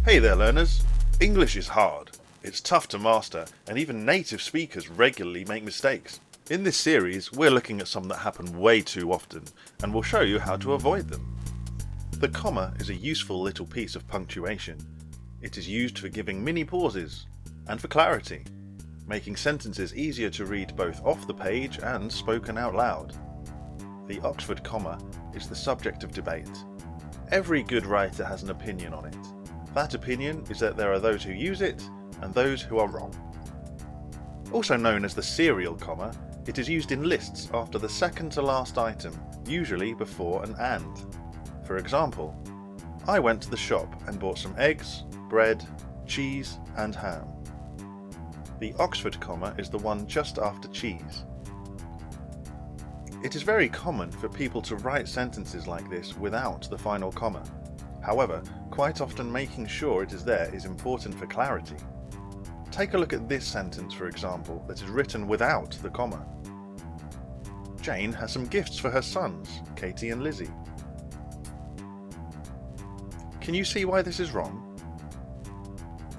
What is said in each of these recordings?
Hey there learners! English is hard. It's tough to master, and even native speakers regularly make mistakes. In this series, we're looking at some that happen way too often, and we'll show you how to avoid them. The comma is a useful little piece of punctuation. It is used for giving mini pauses, and for clarity, making sentences easier to read both off the page and spoken out loud. The Oxford comma is the subject of debate. Every good writer has an opinion on it. That opinion is that there are those who use it and those who are wrong. Also known as the serial comma, it is used in lists after the second to last item, usually before an and. For example, I went to the shop and bought some eggs, bread, cheese and ham. The Oxford comma is the one just after cheese. It is very common for people to write sentences like this without the final comma. However, quite often making sure it is there is important for clarity. Take a look at this sentence, for example, that is written without the comma. Jane has some gifts for her sons, Katie and Lizzie. Can you see why this is wrong?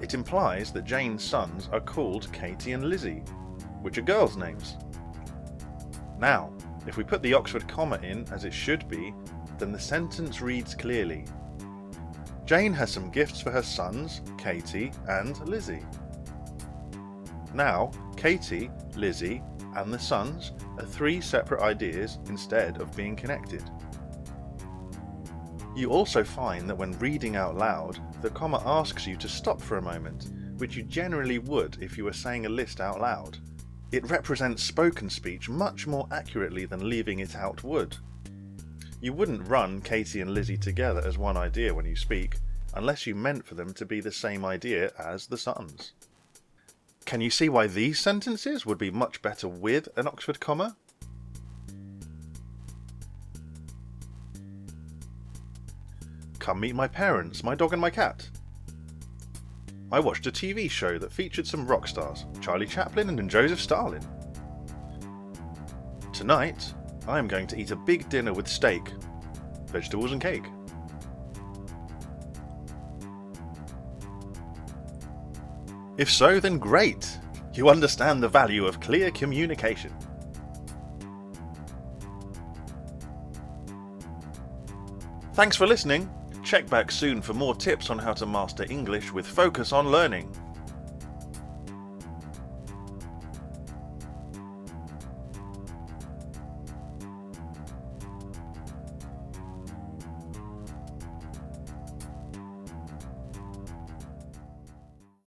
It implies that Jane's sons are called Katie and Lizzie, which are girls' names. Now, if we put the Oxford comma in as it should be, then the sentence reads clearly. Jane has some gifts for her sons, Katie and Lizzie. Now, Katie, Lizzie and the sons are three separate ideas instead of being connected. You also find that when reading out loud, the comma asks you to stop for a moment, which you generally would if you were saying a list out loud. It represents spoken speech much more accurately than leaving it out would. You wouldn't run Katie and Lizzie together as one idea when you speak, unless you meant for them to be the same idea as the sons. Can you see why these sentences would be much better with an Oxford comma? Come meet my parents, my dog and my cat. I watched a TV show that featured some rock stars, Charlie Chaplin and Joseph Stalin. Tonight, I am going to eat a big dinner with steak, vegetables and cake. If so, then great! You understand the value of clear communication. Thanks for listening. Check back soon for more tips on how to master English with focus on learning.